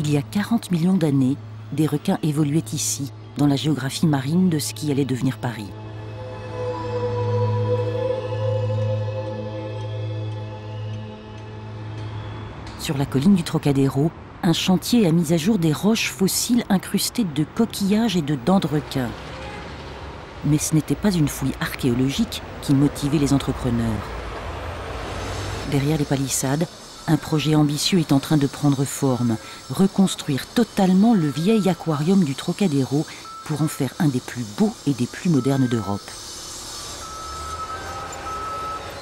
Il y a 40 millions d'années, des requins évoluaient ici, dans la géographie marine de ce qui allait devenir Paris. Sur la colline du Trocadéro, un chantier a mis à jour des roches fossiles incrustées de coquillages et de dents de requin. Mais ce n'était pas une fouille archéologique qui motivait les entrepreneurs. Derrière les palissades, un projet ambitieux est en train de prendre forme, reconstruire totalement le vieil aquarium du Trocadéro pour en faire un des plus beaux et des plus modernes d'Europe.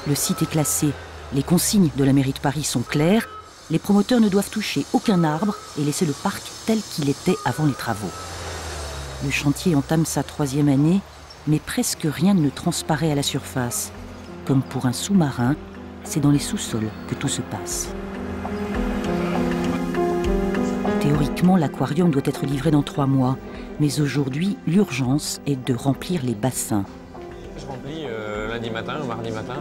Le site est classé, les consignes de la mairie de Paris sont claires, les promoteurs ne doivent toucher aucun arbre et laisser le parc tel qu'il était avant les travaux. Le chantier entame sa 3e année, mais presque rien ne transparaît à la surface. Comme pour un sous-marin, c'est dans les sous-sols que tout se passe. Théoriquement, l'aquarium doit être livré dans 3 mois, mais aujourd'hui, l'urgence est de remplir les bassins. Je remplis lundi matin ou mardi matin.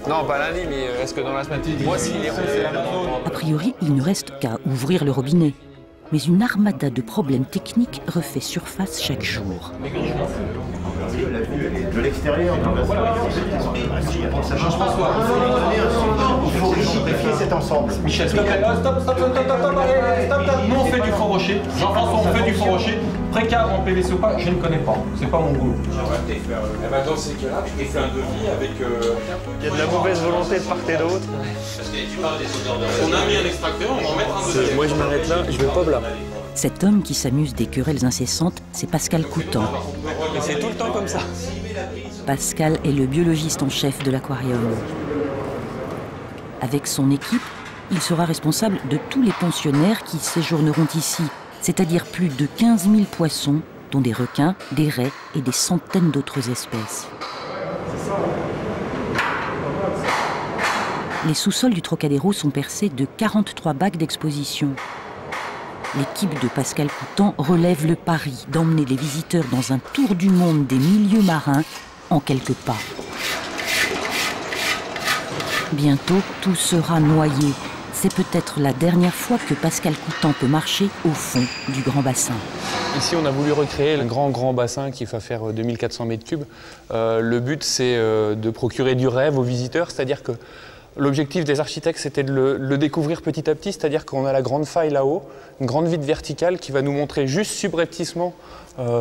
Non, pas lundi, mais est-ce que dans la semaine? Moi, s'il est rempli. A priori, il ne reste qu'à ouvrir le robinet. Mais une armada de problèmes techniques refait surface chaque jour. De l'extérieur, ça change pas. Il faut rigidifier cet ensemble. Michel, stop, nous on fait du faux rocher. Jean-François, on fait du faux rocher. Précave en PVC ou pas, je ne connais pas. C'est pas mon goût. Dans ces cas-là, je te fais un devis avec. Il y a de la mauvaise volonté de part et d'autre. Parce que tu parles des odeurs de. On a mis un extracteur, on va en mettre un deuxième. Moi je m'arrête là, je vais pas là. Cet homme qui s'amuse des querelles incessantes, c'est Pascal Coutan. Et c'est tout le temps comme ça. Pascal est le biologiste en chef de l'aquarium. Avec son équipe, il sera responsable de tous les pensionnaires qui séjourneront ici, c'est-à-dire plus de 15 000 poissons, dont des requins, des raies et des centaines d'autres espèces. Les sous-sols du Trocadéro sont percés de 43 bacs d'exposition. L'équipe de Pascal Coutan relève le pari d'emmener les visiteurs dans un tour du monde des milieux marins en quelques pas. Bientôt, tout sera noyé. C'est peut-être la dernière fois que Pascal Coutan peut marcher au fond du grand bassin. Ici, on a voulu recréer le grand bassin qui va faire 2400 mètres cubes. Le but, c'est de procurer du rêve aux visiteurs, c'est-à-dire que l'objectif des architectes, c'était de le découvrir petit à petit, c'est-à-dire qu'on a la grande faille là-haut, une grande vitre verticale qui va nous montrer juste subrepticement,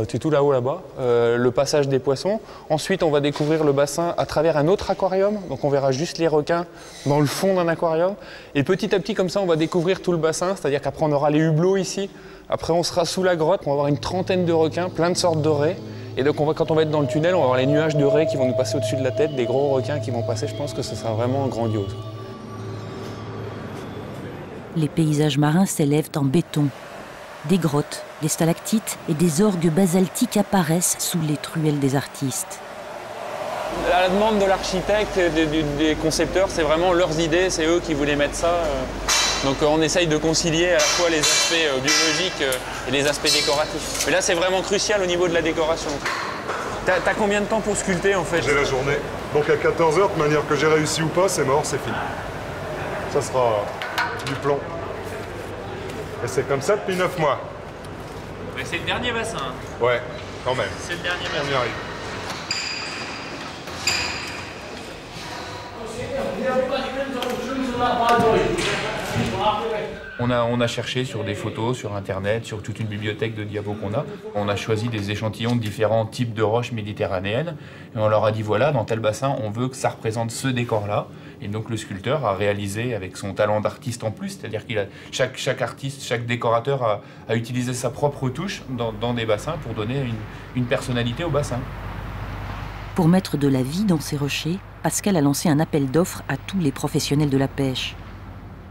c'est tout là-haut là-bas, le passage des poissons. Ensuite, on va découvrir le bassin à travers un autre aquarium, donc on verra juste les requins dans le fond d'un aquarium. Et petit à petit, comme ça, on va découvrir tout le bassin, c'est-à-dire qu'après, on aura les hublots ici. Après, on sera sous la grotte, on va avoir une trentaine de requins, plein de sortes de raies. Et donc, quand on va être dans le tunnel, on va avoir les nuages de raies qui vont nous passer au-dessus de la tête, des gros requins qui vont passer. Je pense que ce sera vraiment grandiose. Les paysages marins s'élèvent en béton. Des grottes, des stalactites et des orgues basaltiques apparaissent sous les truelles des artistes. À la demande de l'architecte et des concepteurs, c'est vraiment leurs idées, c'est eux qui voulaient mettre ça. Donc on essaye de concilier à la fois les aspects biologiques et les aspects décoratifs. Mais là, c'est vraiment crucial au niveau de la décoration. T'as combien de temps pour sculpter, en fait? J'ai la journée. Donc à 14h, de manière que j'ai réussi ou pas, c'est mort, c'est fini. Ça sera du plomb. Et c'est comme ça depuis 9 mois. Mais c'est le dernier bassin. Ouais, quand même. C'est le dernier bassin. On y arrive. On a cherché sur des photos, sur Internet, sur toute une bibliothèque de diapos qu'on a. On a choisi des échantillons de différents types de roches méditerranéennes. Et on leur a dit, voilà, dans tel bassin, on veut que ça représente ce décor-là. Et donc le sculpteur a réalisé avec son talent d'artiste en plus, c'est-à-dire qu'il a chaque artiste, chaque décorateur a utilisé sa propre touche dans des bassins pour donner une personnalité au bassin. Pour mettre de la vie dans ces rochers, Pascal a lancé un appel d'offres à tous les professionnels de la pêche.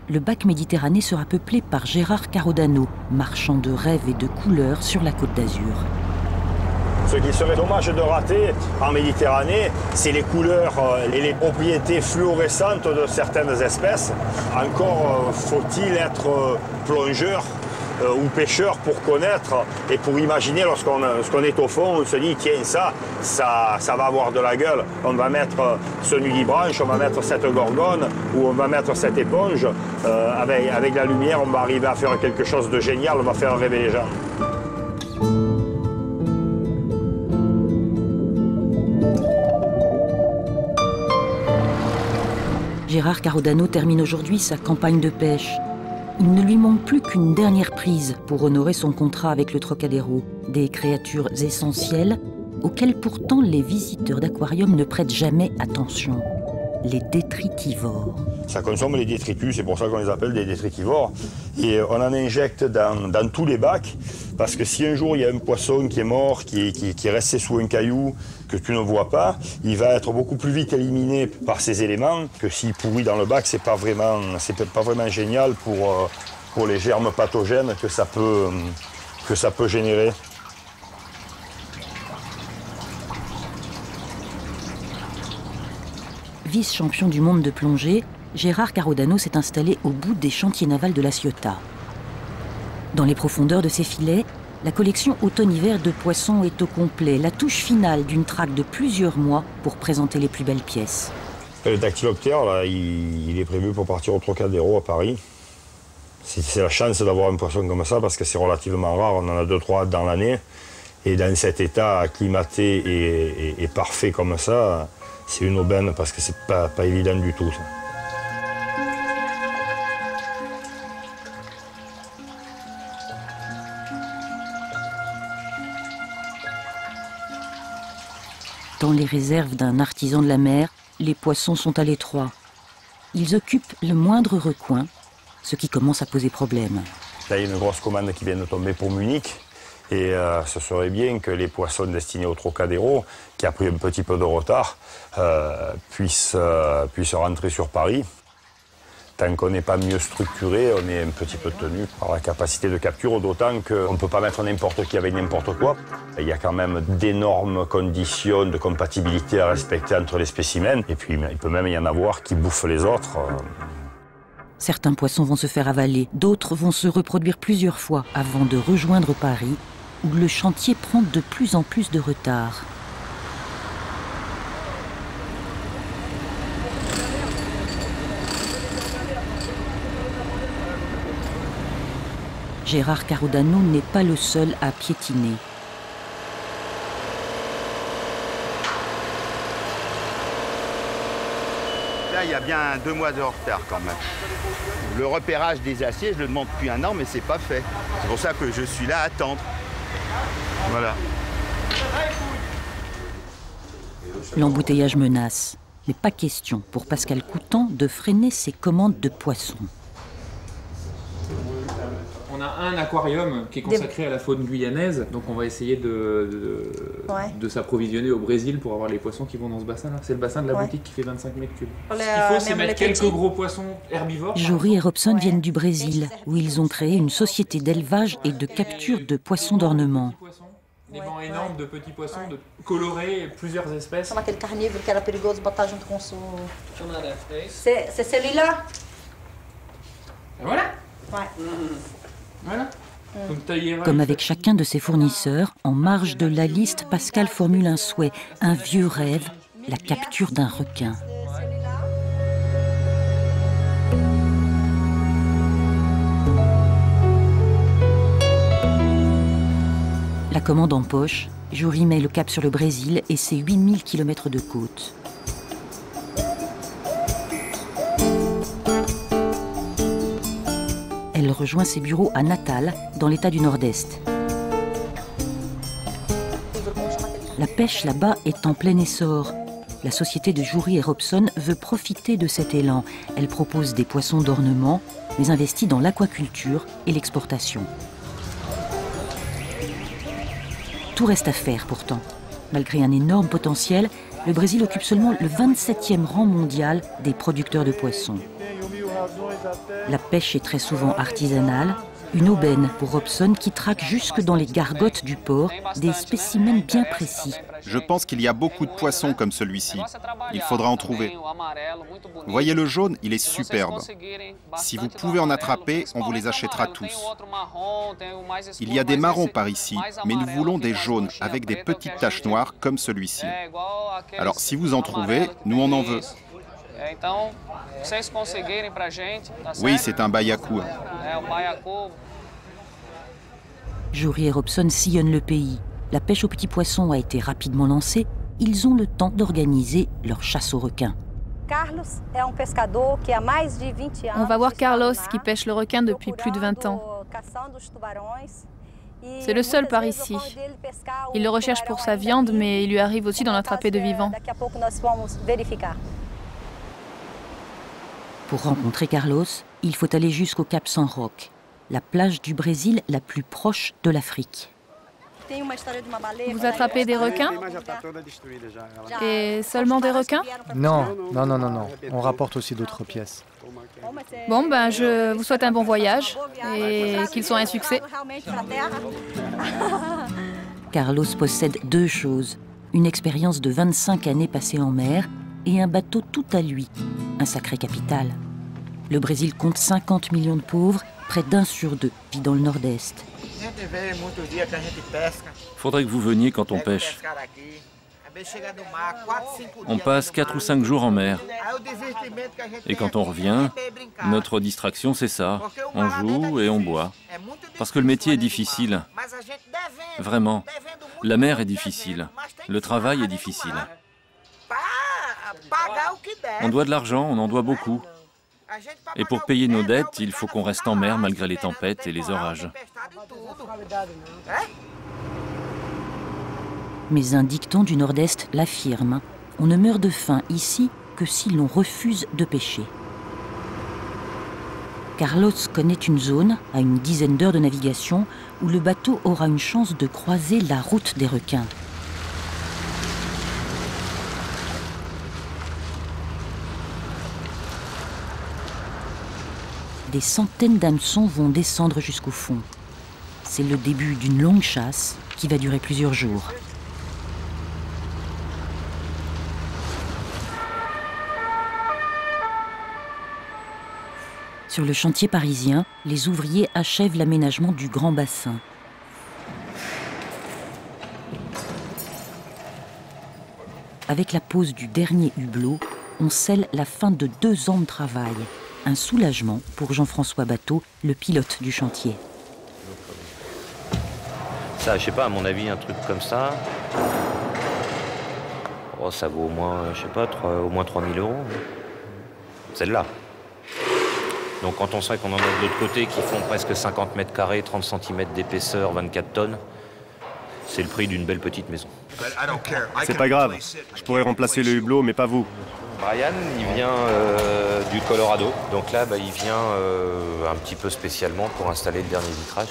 Le bac Méditerranée sera peuplé par Gérard Carodano, marchand de rêves et de couleurs sur la Côte d'Azur. Ce qui serait dommage de rater en Méditerranée, c'est les couleurs et les propriétés fluorescentes de certaines espèces. Encore faut-il être plongeur ou pêcheur pour connaître et pour imaginer lorsqu'on est au fond, on se dit tiens ça va avoir de la gueule. On va mettre ce nudibranche, on va mettre cette gorgone ou on va mettre cette éponge. Avec la lumière, on va arriver à faire quelque chose de génial, on va faire rêver les gens. Gérard Carodano termine aujourd'hui sa campagne de pêche. Il ne lui manque plus qu'une dernière prise pour honorer son contrat avec le Trocadéro. Des créatures essentielles auxquelles pourtant les visiteurs d'aquarium ne prêtent jamais attention. Les détritivores. Ça consomme les détritus, c'est pour ça qu'on les appelle des détritivores. Et on en injecte dans tous les bacs, parce que si un jour il y a un poisson qui est mort, qui est resté sous un caillou, que tu ne vois pas, il va être beaucoup plus vite éliminé par ces éléments que s'il pourrit dans le bac. C'est pas vraiment génial pour les germes pathogènes que ça peut générer. Vice-champion du monde de plongée, Gérard Carodano s'est installé au bout des chantiers navals de La Ciotat. Dans les profondeurs de ses filets, la collection automne-hiver de poissons est au complet, la touche finale d'une traque de plusieurs mois pour présenter les plus belles pièces. Le dactyloptère, là, il est prévu pour partir au Trocadéro à Paris. C'est la chance d'avoir un poisson comme ça parce que c'est relativement rare, on en a 2-3 dans l'année. Et dans cet état acclimaté et parfait comme ça, c'est une aubaine parce que c'est pas évident du tout. Ça. Dans les réserves d'un artisan de la mer, les poissons sont à l'étroit. Ils occupent le moindre recoin, ce qui commence à poser problème. Là, il y a une grosse commande qui vient de tomber pour Munich. Et ce serait bien que les poissons destinés au Trocadéro, qui a pris un petit peu de retard, puissent rentrer sur Paris. Tant qu'on n'est pas mieux structuré, on est un petit peu tenu par la capacité de capture, d'autant qu'on ne peut pas mettre n'importe qui avec n'importe quoi. Il y a quand même d'énormes conditions de compatibilité à respecter entre les spécimens. Et puis il peut même y en avoir qui bouffent les autres. Certains poissons vont se faire avaler, d'autres vont se reproduire plusieurs fois avant de rejoindre Paris, où le chantier prend de plus en plus de retard. Gérard Carodano n'est pas le seul à piétiner. Là, il y a bien 2 mois de retard quand même. Le repérage des aciers, je le demande depuis 1 an, mais c'est pas fait. C'est pour ça que je suis là à attendre. Voilà. L'embouteillage menace, mais pas question pour Pascal Coutan de freiner ses commandes de poissons. On a un aquarium qui est consacré à la faune guyanaise, donc on va essayer de s'approvisionner au Brésil pour avoir les poissons qui vont dans ce bassin-là. C'est le bassin de la boutique qui fait 25 mètres cubes. Ce qu'il faut, c'est mettre quelques gros poissons herbivores. Jory et Robson viennent du Brésil, où ils ont créé une société d'élevage et de capture de poissons d'ornement. Des bancs énormes de petits poissons, colorés, plusieurs espèces. C'est celui-là. Voilà. Voilà. Comme avec chacun de ses fournisseurs, en marge de la liste, Pascal formule un souhait, un vieux rêve, la capture d'un requin. La commande en poche, Jory met le cap sur le Brésil et ses 8000 km de côte. Elle rejoint ses bureaux à Natal, dans l'état du Nord-Est. La pêche là-bas est en plein essor. La société de Jory et Robson veut profiter de cet élan. Elle propose des poissons d'ornement, mais investit dans l'aquaculture et l'exportation. Tout reste à faire pourtant. Malgré un énorme potentiel, le Brésil occupe seulement le 27e rang mondial des producteurs de poissons. La pêche est très souvent artisanale, Une aubaine pour Robson qui traque jusque dans les gargotes du port des spécimens bien précis. Je pense qu'il y a beaucoup de poissons comme celui-ci. Il faudra en trouver. Voyez le jaune, il est superbe. Si vous pouvez en attraper, on vous les achètera tous. Il y a des marrons par ici, mais nous voulons des jaunes avec des petites taches noires comme celui-ci. Alors si vous en trouvez, nous on en veut. Oui, c'est un baiacu. Jory et Robson sillonnent le pays. La pêche aux petits poissons a été rapidement lancée. Ils ont le temps d'organiser leur chasse aux requins. On va voir Carlos qui pêche le requin depuis plus de 20 ans. C'est le seul par ici. Il le recherche pour sa viande, mais il lui arrive aussi d'en attraper de vivants. Pour rencontrer Carlos, il faut aller jusqu'au Cap San Roque, la plage du Brésil la plus proche de l'Afrique. Vous attrapez des requins? Et seulement des requins? Non. On rapporte aussi d'autres pièces. Bon, ben, je vous souhaite un bon voyage et qu'il soit un succès. Carlos possède deux choses. Une expérience de 25 années passées en mer et un bateau tout à lui. Un sacré capital. Le Brésil compte 50 millions de pauvres, près d'1 sur 2 vit dans le nord-est. Faudrait que vous veniez quand on pêche. On passe 4 ou 5 jours en mer. Et quand on revient, notre distraction c'est ça. On joue et on boit. Parce que le métier est difficile. Vraiment. La mer est difficile. Le travail est difficile. On doit de l'argent, on en doit beaucoup. Et pour payer nos dettes, il faut qu'on reste en mer malgré les tempêtes et les orages. Mais un dicton du Nord-Est l'affirme. On ne meurt de faim ici que si l'on refuse de pêcher. Carlos connaît une zone, à une dizaine d'heures de navigation, où le bateau aura une chance de croiser la route des requins. Des centaines d'hameçons vont descendre jusqu'au fond. C'est le début d'une longue chasse qui va durer plusieurs jours. Sur le chantier parisien, les ouvriers achèvent l'aménagement du grand bassin. Avec la pose du dernier hublot, on scelle la fin de 2 ans de travail. Un soulagement pour Jean-François Bateau, le pilote du chantier. Ça, je sais pas, à mon avis, un truc comme ça, oh, ça vaut au moins, je sais pas, au moins 3 000 €. Celle-là. Donc quand on sait qu'on en a de l'autre côté qui font presque 50 mètres carrés, 30 cm d'épaisseur, 24 tonnes, c'est le prix d'une belle petite maison. C'est pas grave, je pourrais remplacer le hublot, mais pas vous. Brian, il vient du Colorado, donc là, il vient un petit peu spécialement pour installer le dernier vitrage.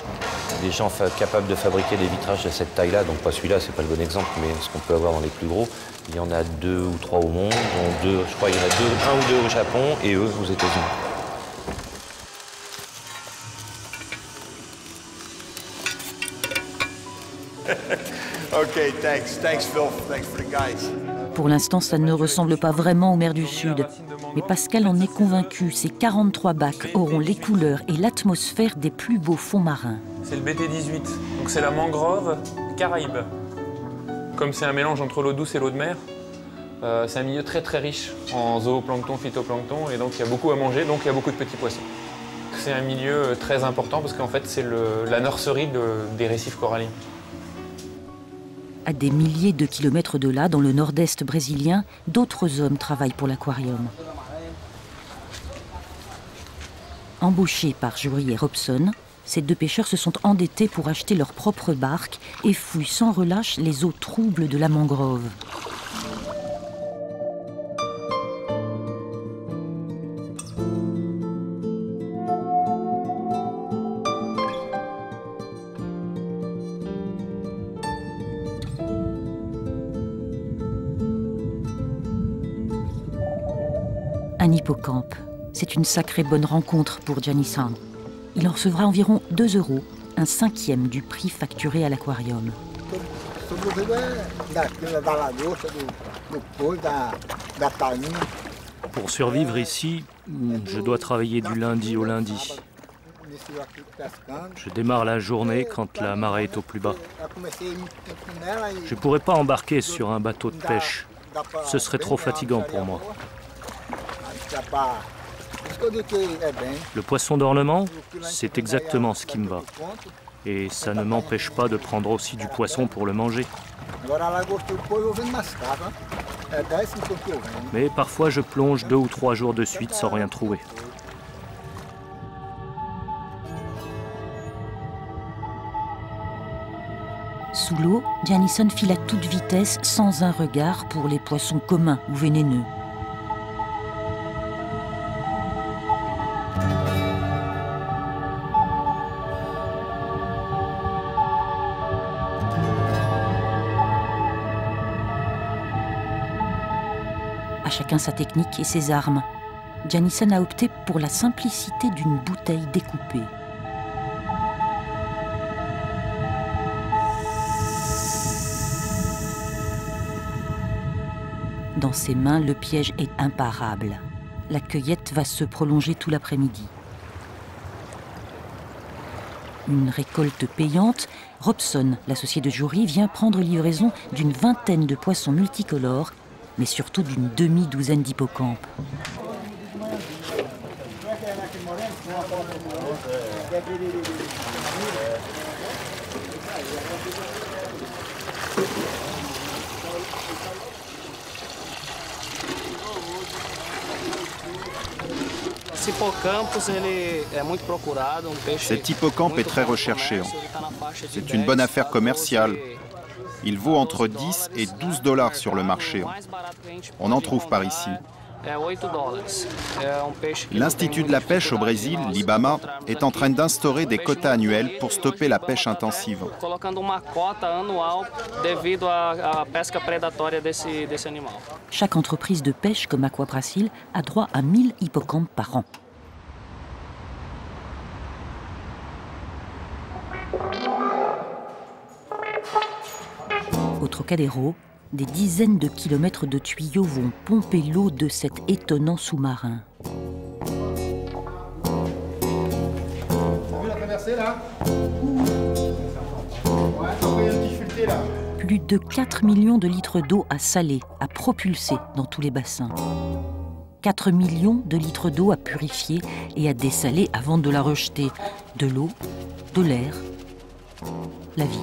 Des gens capables de fabriquer des vitrages de cette taille-là, donc pas celui-là, c'est pas le bon exemple, mais ce qu'on peut avoir dans les plus gros, il y en a 2 ou 3 au monde, dont 2, je crois qu'il y en a 1 ou 2 au Japon et eux aux États-Unis. Okay, thanks Phil, thanks for the guys. Pour l'instant, ça ne ressemble pas vraiment aux mers du Sud. Mais Pascal en est convaincu, ces 43 bacs auront les couleurs et l'atmosphère des plus beaux fonds marins. C'est le BT18, donc c'est la mangrove Caraïbe. Comme c'est un mélange entre l'eau douce et l'eau de mer, c'est un milieu très très riche en zooplancton, phytoplancton, et donc il y a beaucoup à manger, donc il y a beaucoup de petits poissons. C'est un milieu très important parce qu'en fait c'est la nurserie des récifs coralliens. À des milliers de kilomètres de là, dans le nord-est brésilien, d'autres hommes travaillent pour l'aquarium. Embauchés par Jory et Robson, ces 2 pêcheurs se sont endettés pour acheter leur propre barque et fouillent sans relâche les eaux troubles de la mangrove. Un hippocampe. C'est une sacrée bonne rencontre pour Gianni San. il en recevra environ 2 €, un cinquième du prix facturé à l'aquarium. Pour survivre ici, je dois travailler du lundi au lundi. Je démarre la journée quand la marée est au plus bas. Je ne pourrais pas embarquer sur un bateau de pêche. Ce serait trop fatigant pour moi. Le poisson d'ornement, c'est exactement ce qui me va. Et ça ne m'empêche pas de prendre aussi du poisson pour le manger. Mais parfois je plonge 2 ou 3 jours de suite sans rien trouver. Sous l'eau, Janison file à toute vitesse sans un regard pour les poissons communs ou vénéneux. À chacun sa technique et ses armes. Janison a opté pour la simplicité d'une bouteille découpée. Dans ses mains, le piège est imparable. La cueillette va se prolonger tout l'après-midi. Une récolte payante, Robson, l'associé de Jory, vient prendre livraison d'une vingtaine de poissons multicolores, mais surtout d'une demi-douzaine d'hippocampes. Cet hippocampe est très recherché. C'est une bonne affaire commerciale. Il vaut entre 10 et 12 $ sur le marché. On en trouve par ici. L'Institut de la pêche au Brésil, l'IBAMA, est en train d'instaurer des quotas annuels pour stopper la pêche intensive. Chaque entreprise de pêche comme Aqua Brasil a droit à 1000 hippocampes par an. Au Trocadéro, des dizaines de kilomètres de tuyaux vont pomper l'eau de cet étonnant sous-marin. T'as vu la traversée là? Ouais, t'as envoyé un petit fuleté là. Plus de 4 millions de litres d'eau à saler, à propulser dans tous les bassins. 4 millions de litres d'eau à purifier et à dessaler avant de la rejeter. De l'eau, de l'air, la vie.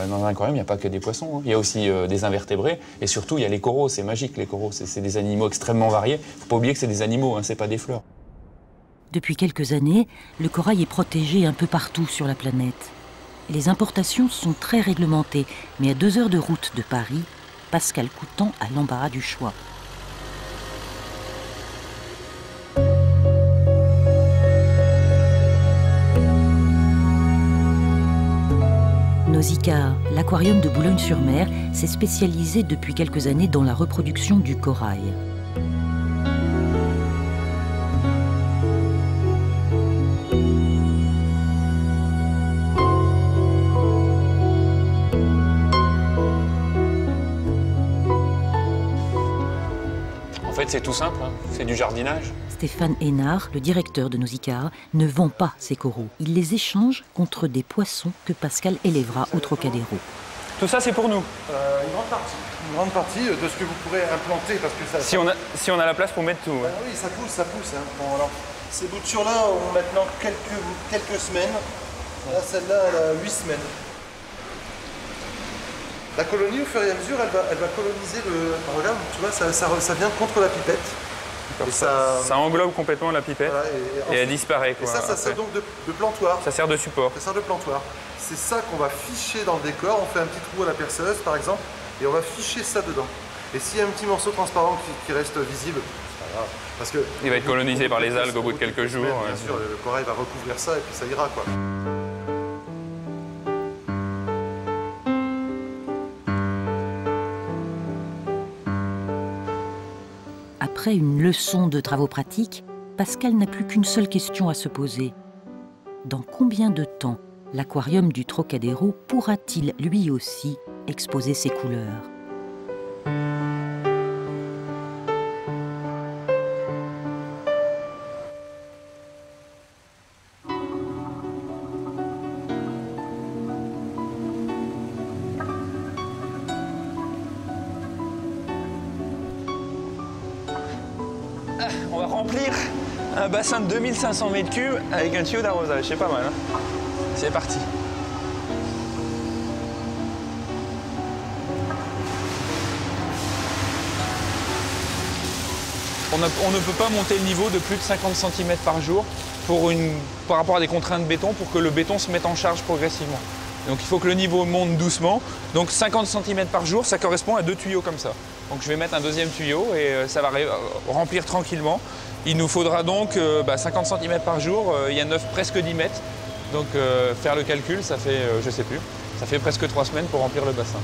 Dans un aquarium, il n'y a pas que des poissons, hein. Il y a aussi des invertébrés et surtout il y a les coraux, c'est magique les coraux, c'est des animaux extrêmement variés. Il ne faut pas oublier que c'est des animaux, hein, c'est pas des fleurs. Depuis quelques années, le corail est protégé un peu partout sur la planète. Les importations sont très réglementées, mais à 2 heures de route de Paris, Pascal Coutan a l'embarras du choix. Nausicaa, l'aquarium de Boulogne-sur-Mer, s'est spécialisé depuis quelques années dans la reproduction du corail. En fait, c'est tout simple, hein. C'est du jardinage. Stéphane Hénard, le directeur de Nausicaa, ne vend pas ses coraux. Il les échange contre des poissons que Pascal élèvera au Trocadéro. Tout ça, c'est pour nous. Une grande partie de ce que vous pourrez implanter. Parce que ça, si on a la place pour mettre tout. Ouais. Oui, ça pousse. Hein. Bon, alors, ces boutures-là ont maintenant quelques semaines. Là, celle-là, elle a 8 semaines. La colonie, au fur et à mesure, elle va coloniser le... Regarde, tu vois, ça vient contre la pipette. Et ça englobe complètement la pipette, voilà, et elle disparaît. Quoi, et ça sert donc de plantoir. Ça sert de support. Ça sert de plantoir. C'est ça qu'on va ficher dans le décor. On fait un petit trou à la perceuse, par exemple, et on va ficher ça dedans. Et s'il y a un petit morceau transparent qui reste visible, c'est pas grave. Parce que il va être colonisé par les algues au bout de quelques jours. Bien sûr, le corail va recouvrir ça et puis ça ira, quoi. Après une leçon de travaux pratiques, Pascal n'a plus qu'une seule question à se poser. Dans combien de temps l'aquarium du Trocadéro pourra-t-il lui aussi exposer ses couleurs ? On va remplir un bassin de 2500 m3 avec un tuyau d'arrosage, c'est pas mal. Hein, c'est parti. On ne peut pas monter le niveau de plus de 50 cm par jour par rapport à des contraintes de béton pour que le béton se mette en charge progressivement. Donc il faut que le niveau monte doucement. Donc 50 cm par jour, ça correspond à 2 tuyaux comme ça. Donc je vais mettre un deuxième tuyau et ça va remplir tranquillement. Il nous faudra donc 50 cm par jour, il y a presque 10 mètres. Donc faire le calcul, ça fait, je sais plus, ça fait presque 3 semaines pour remplir le bassin.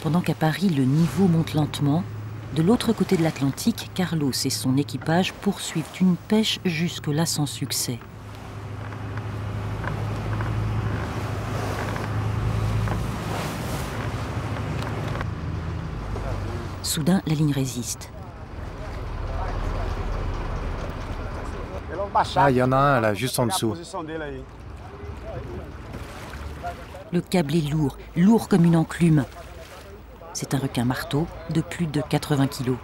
Pendant qu'à Paris, le niveau monte lentement, de l'autre côté de l'Atlantique, Carlos et son équipage poursuivent une pêche jusque-là sans succès. Soudain, la ligne résiste. Ah, il y en a un là, juste en dessous. Le câble est lourd, lourd comme une enclume. C'est un requin marteau de plus de 80 kilos.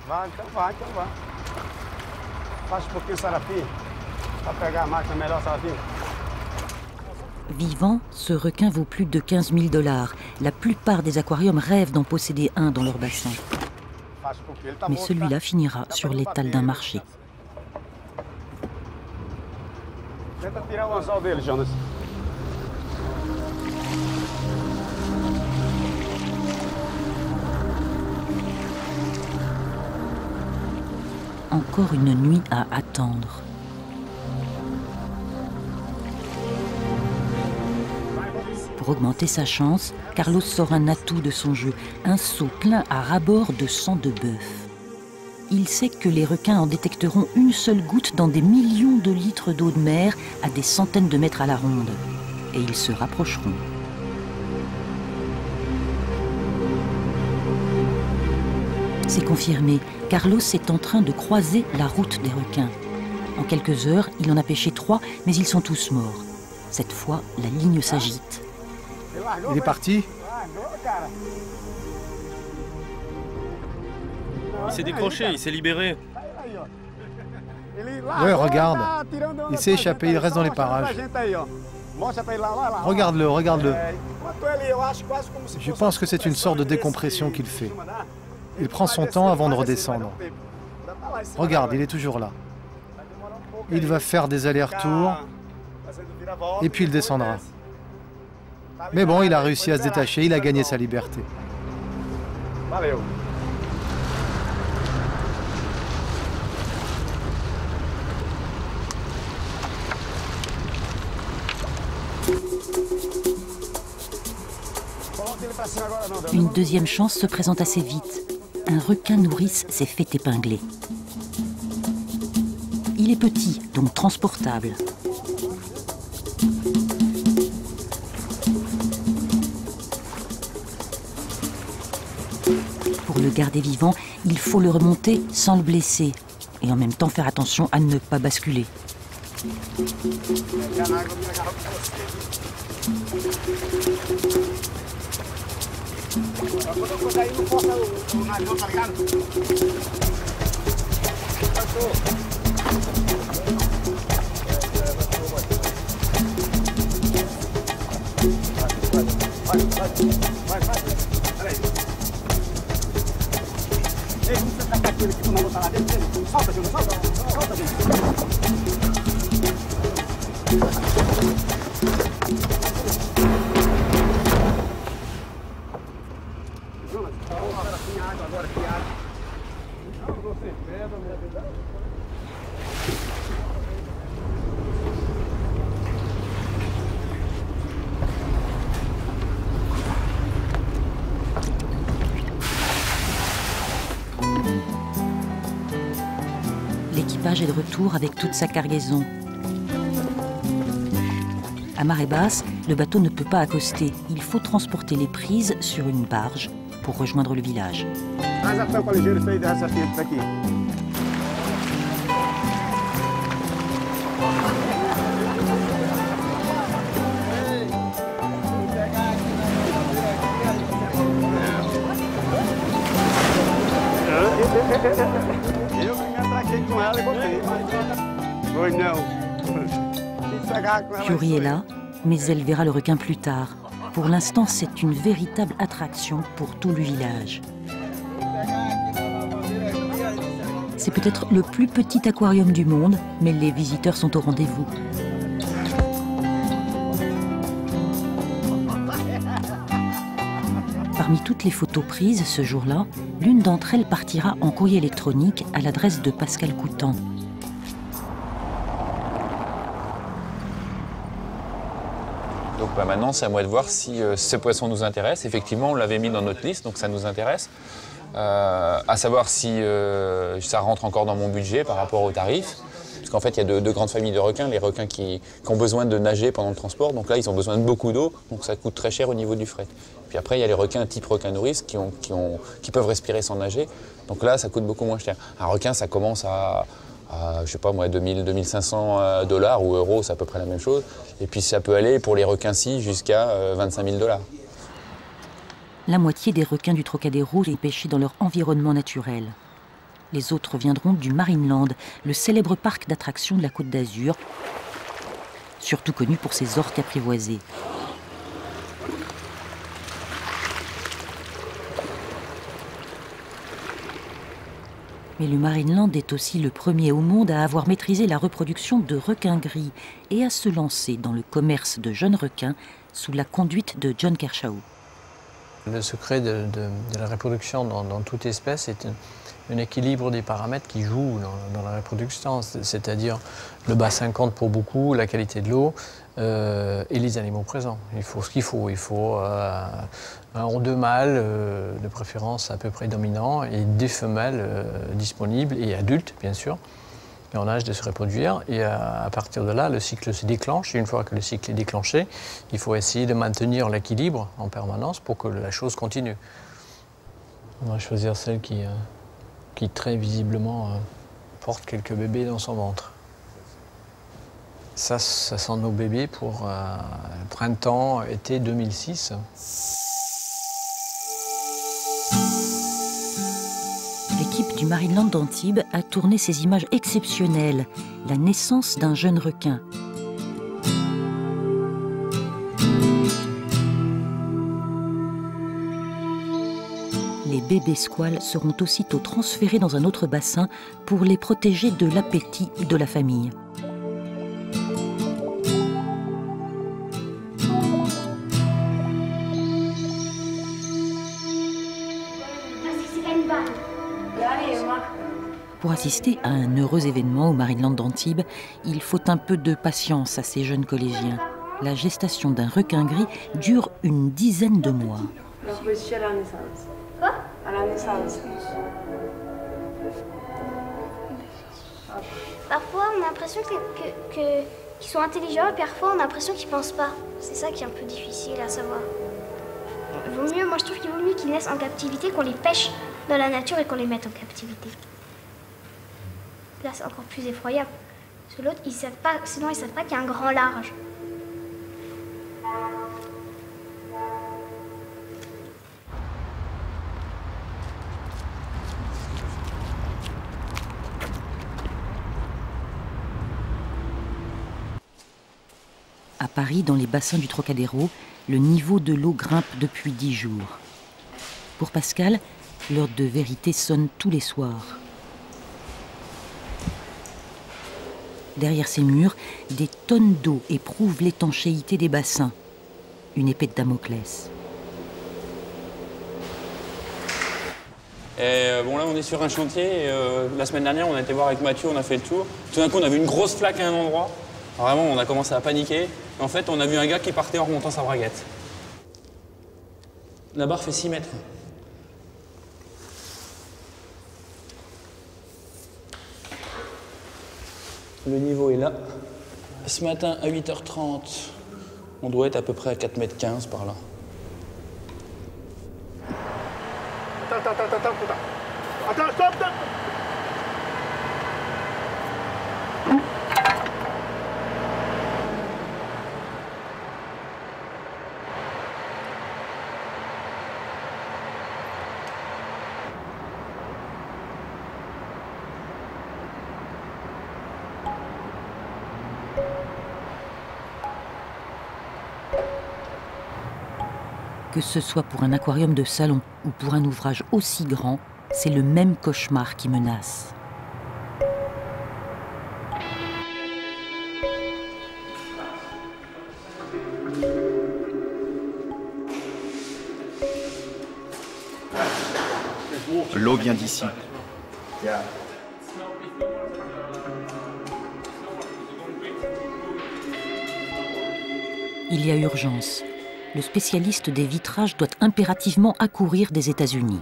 Vivant, ce requin vaut plus de 15 000 $. La plupart des aquariums rêvent d'en posséder un dans leur bassin. Mais celui-là finira sur l'étal d'un marché. Encore une nuit à attendre. Pour augmenter sa chance, Carlos sort un atout de son jeu, un seau plein à ras-bord de sang de bœuf. Il sait que les requins en détecteront une seule goutte dans des millions de litres d'eau de mer à des centaines de mètres à la ronde. Et ils se rapprocheront. C'est confirmé, Carlos est en train de croiser la route des requins. En quelques heures, il en a pêché 3, mais ils sont tous morts. Cette fois, la ligne s'agite. Il est parti? Il s'est décroché, il s'est libéré. Ouais, regarde. Il s'est échappé, il reste dans les parages. Regarde-le, regarde-le. Je pense que c'est une sorte de décompression qu'il fait. Il prend son temps avant de redescendre. Regarde, il est toujours là. Il va faire des allers-retours et puis il descendra. Mais bon, il a réussi à se détacher, il a gagné sa liberté. Une deuxième chance se présente assez vite. Un requin nourrice s'est fait épingler. Il est petit, donc transportable. Pour le garder vivant, il faut le remonter sans le blesser. Et en même temps faire attention à ne pas basculer. l'équipage est de retour avec toute sa cargaison. À marée basse, le bateau ne peut pas accoster. Il faut transporter les prises sur une barge pour rejoindre le village. Fiori est là, mais elle verra le requin plus tard. Pour l'instant, c'est une véritable attraction pour tout le village. C'est peut-être le plus petit aquarium du monde, mais les visiteurs sont au rendez-vous. Parmi toutes les photos prises ce jour-là, l'une d'entre elles partira en courrier électronique à l'adresse de Pascal Coutan. Donc maintenant, c'est à moi de voir si ce poisson nous intéresse. Effectivement, on l'avait mis dans notre liste, donc ça nous intéresse. À savoir si ça rentre encore dans mon budget par rapport au tarif. Parce qu'en fait, il y a deux grandes familles de requins. Les requins qui ont besoin de nager pendant le transport. Donc là, ils ont besoin de beaucoup d'eau, donc ça coûte très cher au niveau du fret. Puis après, il y a les requins type requin nourrice qui peuvent respirer sans nager. Donc là, ça coûte beaucoup moins cher. Un requin, ça commence à je sais pas moi, 2000, 2500 $ ou euros, c'est à peu près la même chose. Et puis ça peut aller pour les requins-ci jusqu'à 25 000 $. La moitié des requins du Trocadéro est pêchée dans leur environnement naturel. Les autres viendront du Marineland, le célèbre parc d'attractions de la Côte d'Azur, surtout connu pour ses orques apprivoisés. Mais le Marineland est aussi le premier au monde à avoir maîtrisé la reproduction de requins gris et à se lancer dans le commerce de jeunes requins sous la conduite de John Kershaw. Le secret de la reproduction dans toute espèce est un équilibre des paramètres qui jouent dans la reproduction, c'est-à-dire le bassin compte pour beaucoup, la qualité de l'eau et les animaux présents. Il faut ce qu'il faut. Il faut un ou deux mâles, de préférence à peu près dominants, et des femelles disponibles et adultes, bien sûr, et en âge de se reproduire. Et à partir de là, le cycle se déclenche. Et une fois que le cycle est déclenché, il faut essayer de maintenir l'équilibre en permanence pour que la chose continue. On va choisir celle qui très visiblement porte quelques bébés dans son ventre. Ça sent nos bébés pour printemps-été 2006. L'équipe du Marineland d'Antibes a tourné ces images exceptionnelles, la naissance d'un jeune requin. Les bébés squales seront aussitôt transférés dans un autre bassin pour les protéger de l'appétit de la famille. Pour assister à un heureux événement au Marineland d'Antibes, il faut un peu de patience à ces jeunes collégiens. La gestation d'un requin gris dure une dizaine de mois. À la naissance. Quoi? À la naissance. Parfois, on a l'impression qu'ils sont intelligents et parfois, on a l'impression qu'ils pensent pas. C'est ça qui est un peu difficile à savoir. Moi, je trouve qu'il vaut mieux qu'ils naissent en captivité, qu'on les pêche dans la nature et qu'on les mette en captivité. Là, c'est encore plus effroyable. Parce que l'autre, sinon, ils savent pas qu'il y a un grand large. À Paris, dans les bassins du Trocadéro, le niveau de l'eau grimpe depuis 10 jours. Pour Pascal, l'heure de vérité sonne tous les soirs. Derrière ces murs, des tonnes d'eau éprouvent l'étanchéité des bassins. Une épée de Damoclès. Et bon, là, on est sur un chantier. La semaine dernière, on a été voir avec Mathieu, on a fait le tour. Tout d'un coup, on a vu une grosse flaque à un endroit. Alors, vraiment, on a commencé à paniquer. Et en fait, on a vu un gars qui partait en remontant sa braguette. La barre fait 6 mètres. Le niveau est là. Ce matin, à 8h30, on doit être à peu près à 4,15 m par là. Attends, stop. Que ce soit pour un aquarium de salon ou pour un ouvrage aussi grand, c'est le même cauchemar qui menace. L'eau vient d'ici. Il y a urgence. Le spécialiste des vitrages doit impérativement accourir des États-Unis.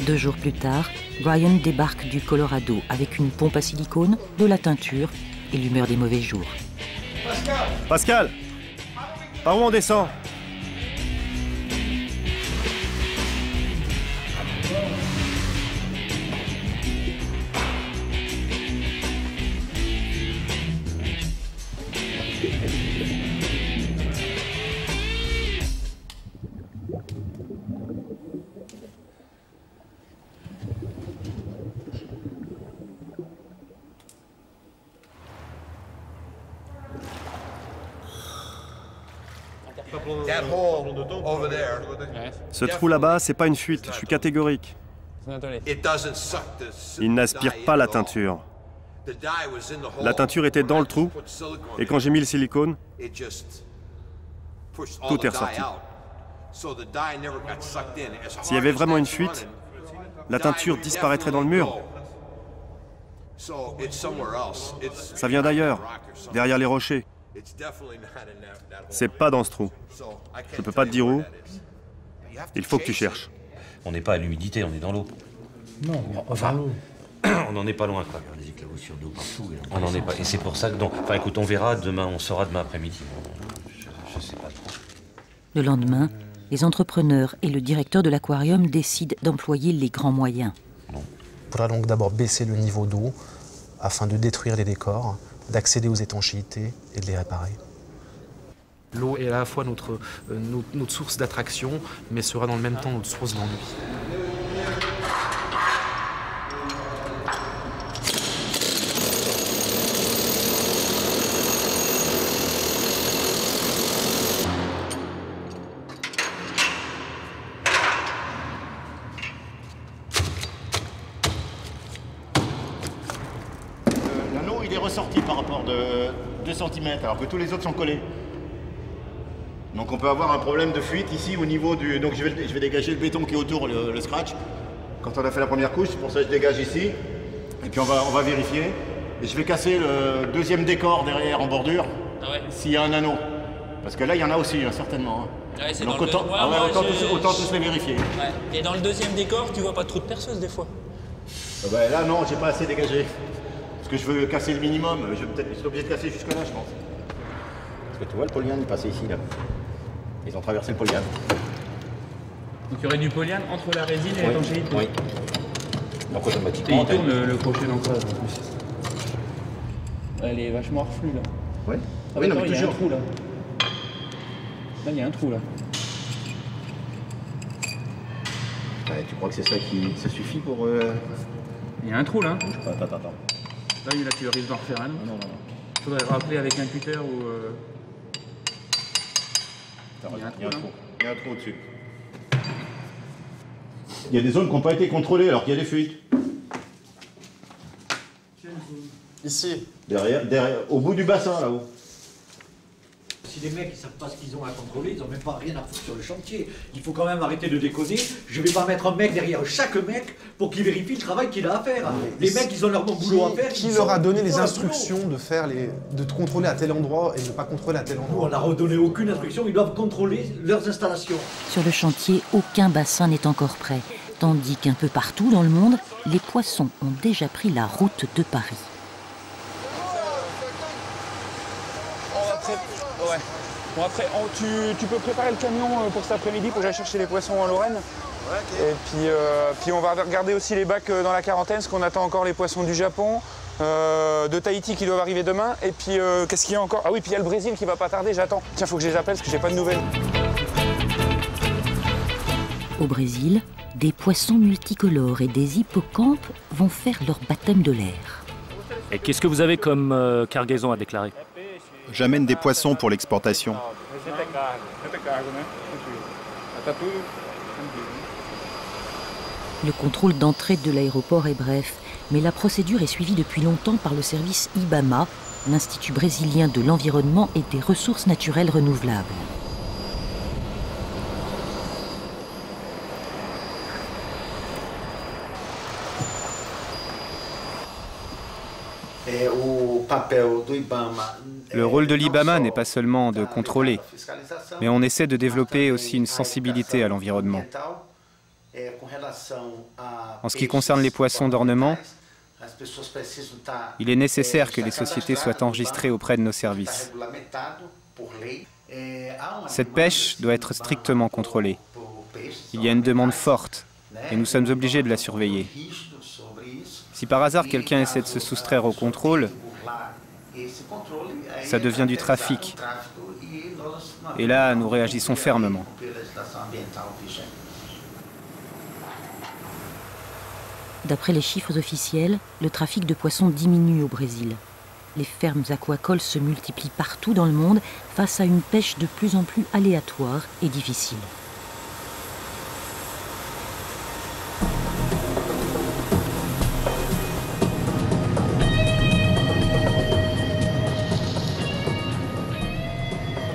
2 jours plus tard, Brian débarque du Colorado avec une pompe à silicone, de la teinture et l'humeur des mauvais jours. Pascal, par où on descend? Ce trou là-bas, c'est pas une fuite, je suis catégorique. Il n'aspire pas la teinture. La teinture était dans le trou, et quand j'ai mis le silicone, tout est ressorti. S'il y avait vraiment une fuite, la teinture disparaîtrait dans le mur. Ça vient d'ailleurs, derrière les rochers. C'est pas dans ce trou. Je peux pas te dire où. Il faut que tu cherches. On n'est pas à l'humidité, on est dans l'eau. Non, enfin, on n'en est pas loin, quoi. Regardez les éclaboussures d'eau partout. On n'en est pas. Et c'est pour ça que donc. Enfin, écoute, on verra demain, on saura demain après-midi. Je sais pas trop. Le lendemain, les entrepreneurs et le directeur de l'aquarium décident d'employer les grands moyens. Il faudra donc d'abord baisser le niveau d'eau afin de détruire les décors, d'accéder aux étanchéités et de les réparer. L'eau est à la fois notre source d'attraction, mais sera dans le même temps notre source d'ennui. L'anneau, il est ressorti par rapport de 2 cm, alors que tous les autres sont collés. Donc on peut avoir un problème de fuite ici au niveau du... Donc je vais dégager le béton qui est autour, le scratch. Quand on a fait la première couche, c'est pour ça que je dégage ici. Et puis on va vérifier. Et je vais casser le 2e décor derrière en bordure, s'il y a un anneau. Parce que là, il y en a aussi, hein, certainement. Hein. Ouais, donc autant tous les vérifier. Ouais. Et dans le 2e décor, tu vois pas trop de perceuse des fois? Là, non, j'ai pas assez dégagé. Parce que je veux casser le minimum. Je vais être obligé de casser jusque là, je pense. Parce que tu vois, le polyane, il passait ici, là. Ils ont traversé le polyane. Donc il y aurait du polyane entre la résine et l'étanchéité. Oui. Donc automatiquement. Et il tourne le crochet d'ancrage en plus. Elle est vachement reflue là. Oui. Ah oui, non, mais il y a un trou là. Là, il y a un trou là. Ouais, tu crois que c'est ça qui suffit pour. Il y a un trou là. Bouge pas, attends. Là, tu risques d'en refaire un. Non. Il faudrait rappeler avec un cutter ou. Il y a un trou au-dessus. Il y a des zones qui n'ont pas été contrôlées alors qu'il y a des fuites. Ici. Derrière, au bout du bassin là-haut. Si les mecs ne savent pas ce qu'ils ont à contrôler, ils n'ont même pas rien à foutre sur le chantier. Il faut quand même arrêter de déconner. Je ne vais pas mettre un mec derrière chaque mec pour qu'il vérifie le travail qu'il a à faire. Les mecs, ils ont leur boulot à faire. Qui leur a donné les instructions de contrôler à tel endroit et de ne pas contrôler à tel endroit? On n'a redonné aucune instruction, ils doivent contrôler leurs installations. Sur le chantier, aucun bassin n'est encore prêt. Tandis qu'un peu partout dans le monde, les poissons ont déjà pris la route de Paris. Ouais. Bon après, tu peux préparer le camion pour cet après-midi pour que j'aille chercher les poissons en Lorraine. Ouais, okay. Et puis on va regarder aussi les bacs dans la quarantaine, parce qu'on attend encore les poissons du Japon, de Tahiti qui doivent arriver demain. Et puis qu'est-ce qu'il y a encore? Ah oui, puis il y a le Brésil qui va pas tarder, j'attends. Tiens, faut que je les appelle parce que j'ai pas de nouvelles. Au Brésil, des poissons multicolores et des hippocampes vont faire leur baptême de l'air. Et qu'est-ce que vous avez comme cargaison à déclarer? J'amène des poissons pour l'exportation. Le contrôle d'entrée de l'aéroport est bref, mais la procédure est suivie depuis longtemps par le service IBAMA, l'Institut brésilien de l'environnement et des ressources naturelles renouvelables. Le rôle de l'IBAMA n'est pas seulement de contrôler, mais on essaie de développer aussi une sensibilité à l'environnement. En ce qui concerne les poissons d'ornement, il est nécessaire que les sociétés soient enregistrées auprès de nos services. Cette pêche doit être strictement contrôlée. Il y a une demande forte et nous sommes obligés de la surveiller. Si par hasard quelqu'un essaie de se soustraire au contrôle, ça devient du trafic. Et là, nous réagissons fermement. D'après les chiffres officiels, le trafic de poissons diminue au Brésil. Les fermes aquacoles se multiplient partout dans le monde face à une pêche de plus en plus aléatoire et difficile.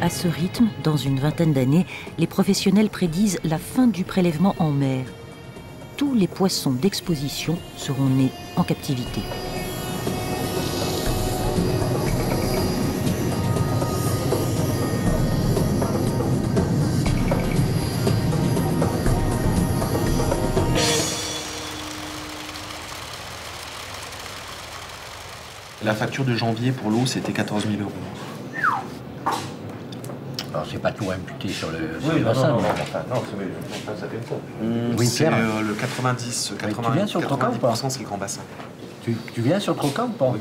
À ce rythme, dans une vingtaine d'années, les professionnels prédisent la fin du prélèvement en mer. Tous les poissons d'exposition seront nés en captivité. La facture de janvier pour l'eau, c'était 14 000 €. Alors, c'est pas tout imputé sur le bassin. Non, ça fait quoi? Oui, c'est Pierre. le 90, 80, tu viens sur le Trocan ou pas? c'est le grand bassin. Tu viens sur le Trocan ou pas? Oui.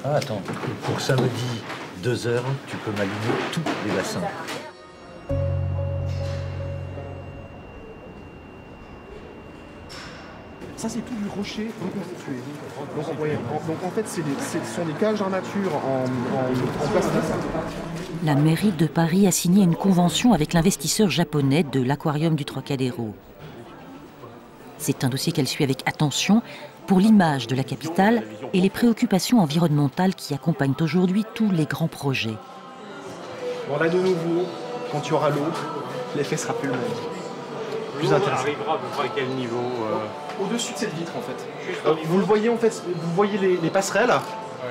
Ah, attends, pour samedi, 2 heures, tu peux m'allumer tous les bassins. Ça, c'est tout du rocher reconstitué. Donc en fait, ce sont des cages en nature en plastique. La mairie de Paris a signé une convention avec l'investisseur japonais de l'aquarium du Trocadéro. C'est un dossier qu'elle suit avec attention pour l'image de la capitale et les préoccupations environnementales qui accompagnent aujourd'hui tous les grands projets. Bon, là, de nouveau, quand il y aura l'eau, l'effet sera plus le même. Plus intéressant. Arrivera à peu près à quel niveau Au-dessus de cette vitre, en fait. Vous le voyez, en fait, vous voyez les passerelles,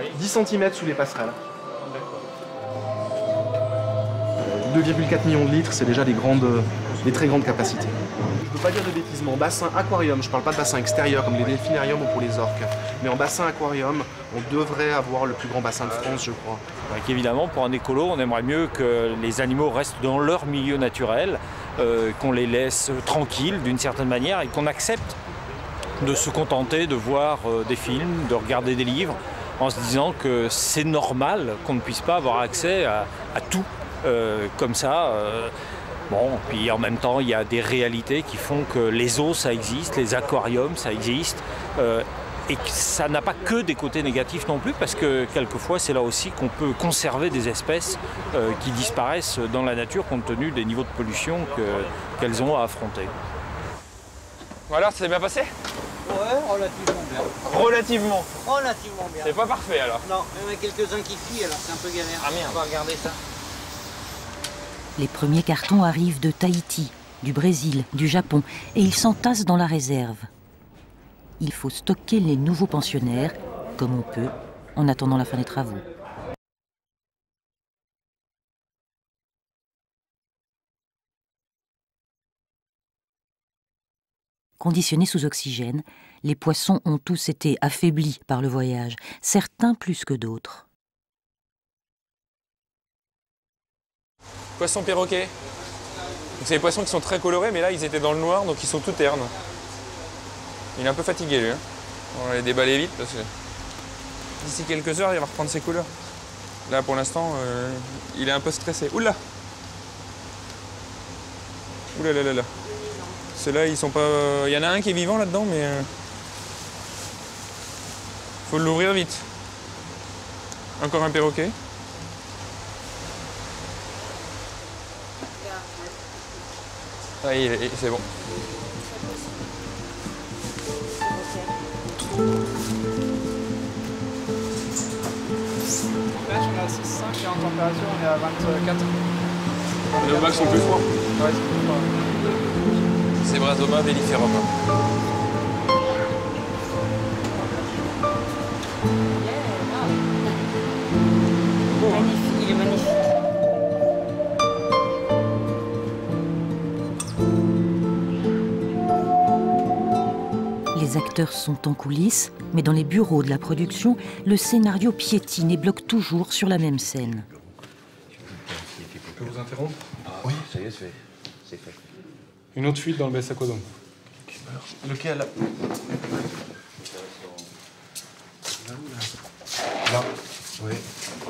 oui. 10 cm sous les passerelles. 2,4 millions de litres, c'est déjà des très grandes capacités. Je ne peux pas dire de bêtises, mais en bassin aquarium, je ne parle pas de bassin extérieur comme les delphinariums ou pour les orques, mais en bassin aquarium, on devrait avoir le plus grand bassin de France, je crois. Donc évidemment, pour un écolo, on aimerait mieux que les animaux restent dans leur milieu naturel, qu'on les laisse tranquilles d'une certaine manière et qu'on accepte de se contenter de voir des films, de regarder des livres, en se disant que c'est normal qu'on ne puisse pas avoir accès à tout comme ça. Bon, puis en même temps, il y a des réalités qui font que les eaux, ça existe, les aquariums, ça existe. Et que ça n'a pas que des côtés négatifs non plus, parce que quelquefois, c'est là aussi qu'on peut conserver des espèces qui disparaissent dans la nature compte tenu des niveaux de pollution qu'elles ont à affronter. Voilà, ça s'est bien passé? Ouais, relativement bien. Relativement? Relativement bien. C'est pas parfait alors? Non, il y en a quelques-uns qui fuient, alors c'est un peu galère. Ah merde. On va regarder ça. Les premiers cartons arrivent de Tahiti, du Brésil, du Japon, et ils s'entassent dans la réserve. Il faut stocker les nouveaux pensionnaires, comme on peut, en attendant la fin des travaux. Conditionnés sous oxygène, les poissons ont tous été affaiblis par le voyage, certains plus que d'autres. Poisson perroquet. C'est des poissons qui sont très colorés, mais là ils étaient dans le noir, donc ils sont tout ternes. Il est un peu fatigué lui. Hein. On va les déballer vite parce que d'ici quelques heures il va reprendre ses couleurs. Là pour l'instant il est un peu stressé. Oula! Oulah là là là. Ceux-là ils sont pas. Il y en a un qui est vivant là-dedans, mais faut l'ouvrir vite. Encore un perroquet. Ah, c'est bon. Là, on est à 6,5 et en température, on est à 24. Les vagues sont plus froids. Ouais, c'est plus froid. C'est Brasoma velliferum. Magnifique, il est magnifique. Les acteurs sont en coulisses, mais dans les bureaux de la production, le scénario piétine et bloque toujours sur la même scène. Je peux vous interrompre? Oui, ça y est, c'est fait. Une autre fuite dans le Bessakodon. Lequel? Là. Oui.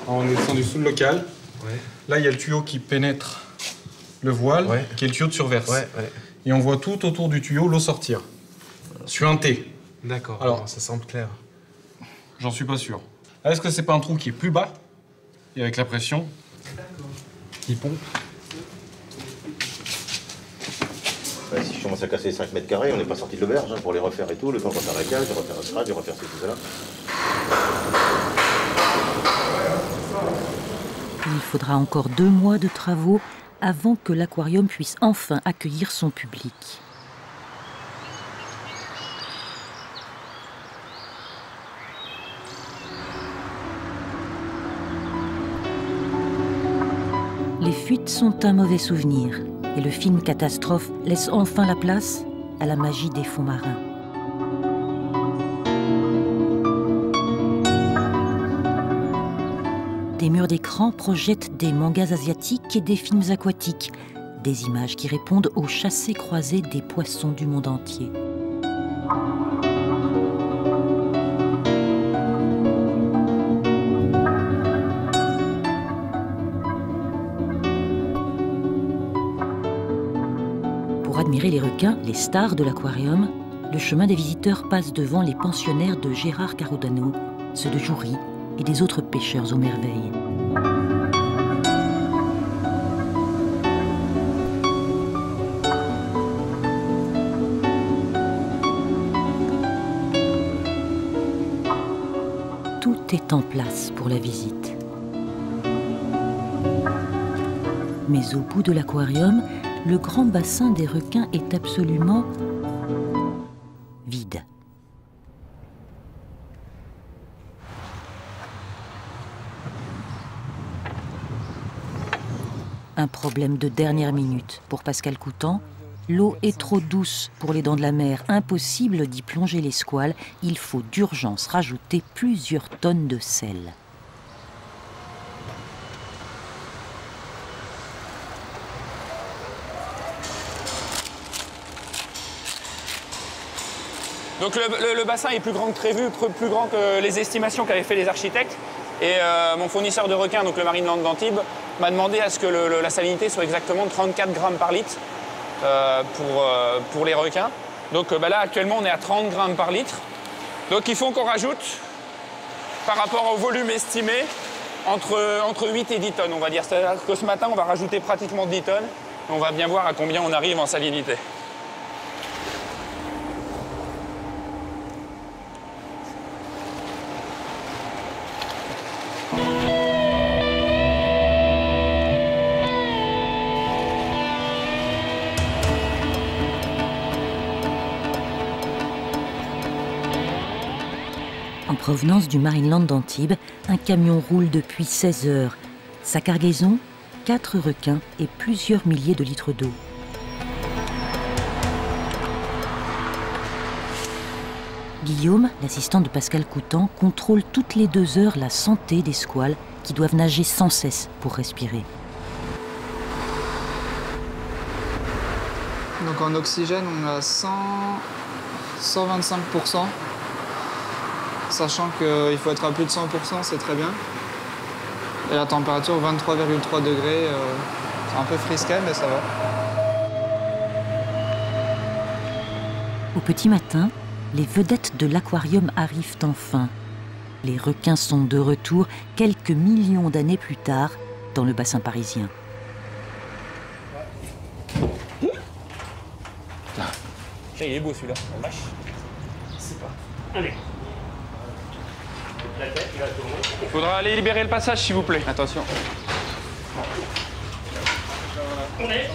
On est descendu sous le local. Oui. Là, il y a le tuyau qui pénètre le voile, qui est le tuyau de surverse. Et on voit tout autour du tuyau l'eau sortir. Sur un T. D'accord, alors ça semble clair. J'en suis pas sûr. Est-ce que c'est pas un trou qui est plus bas? Et avec la pression, il pompe. Si je commence à casser 5 mètres carrés, on n'est pas sorti de l'auberge pour les refaire et tout. Le temps de refaire la cage, de refaire un scratch, de refaire ceci, tout cela. Il faudra encore 2 mois de travaux avant que l'aquarium puisse enfin accueillir son public. Les fuites sont un mauvais souvenir et le film catastrophe laisse enfin la place à la magie des fonds marins. Des murs d'écran projettent des mangas asiatiques et des films aquatiques, des images qui répondent aux chassés-croisés des poissons du monde entier. Pour admirer les requins, les stars de l'aquarium, le chemin des visiteurs passe devant les pensionnaires de Gérard Carodano, ceux de Joury et des autres pêcheurs aux merveilles. Tout est en place pour la visite. Mais au bout de l'aquarium, le grand bassin des requins est absolument vide. Un problème de dernière minute pour Pascal Coutan. L'eau est trop douce pour les dents de la mer, impossible d'y plonger les squales. Il faut d'urgence rajouter plusieurs tonnes de sel. Donc le bassin est plus grand que prévu, plus grand que les estimations qu'avaient fait les architectes. Et mon fournisseur de requins, donc le Marineland d'Antibes, m'a demandé à ce que la salinité soit exactement de 34 grammes par litre pour les requins. Donc là, actuellement, on est à 30 grammes par litre. Donc il faut qu'on rajoute, par rapport au volume estimé, entre 8 et 10 tonnes, on va dire. C'est-à-dire que ce matin, on va rajouter pratiquement 10 tonnes. Et on va bien voir à combien on arrive en salinité. En provenance du Marineland d'Antibes, un camion roule depuis 16 heures. Sa cargaison, 4 requins et plusieurs milliers de litres d'eau. Guillaume, l'assistant de Pascal Coutan, contrôle toutes les 2 heures la santé des squales qui doivent nager sans cesse pour respirer. Donc en oxygène, on est à 125%, sachant qu'il faut être à plus de 100%, c'est très bien. Et la température, 23,3 degrés, c'est un peu frisquet, mais ça va. Au petit matin, les vedettes de l'aquarium arrivent enfin. Les requins sont de retour quelques millions d'années plus tard dans le bassin parisien. Il est beau celui-là, on vache. C'est pas. Allez. La tête, il va tourner. Il faudra aller libérer le passage, s'il vous plaît. Attention. On est.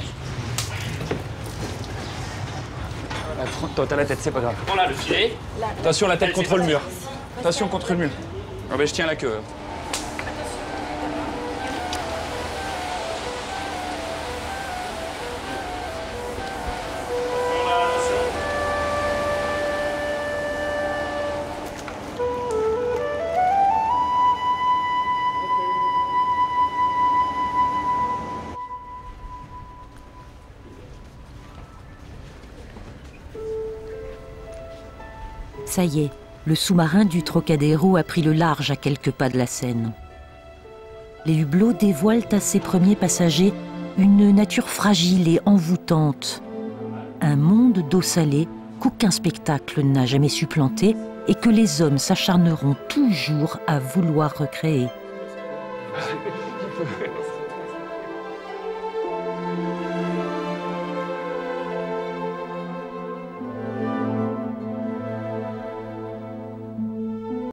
Toi, t'as la tête, c'est pas grave. Voilà le filet. Attention, la tête contre le mur. Attention contre le mur. Ah ben, je tiens la queue. Ça y est, le sous-marin du Trocadéro a pris le large à quelques pas de la Seine. Les hublots dévoilent à ses premiers passagers une nature fragile et envoûtante. Un monde d'eau salée qu'aucun spectacle n'a jamais supplanté et que les hommes s'acharneront toujours à vouloir recréer.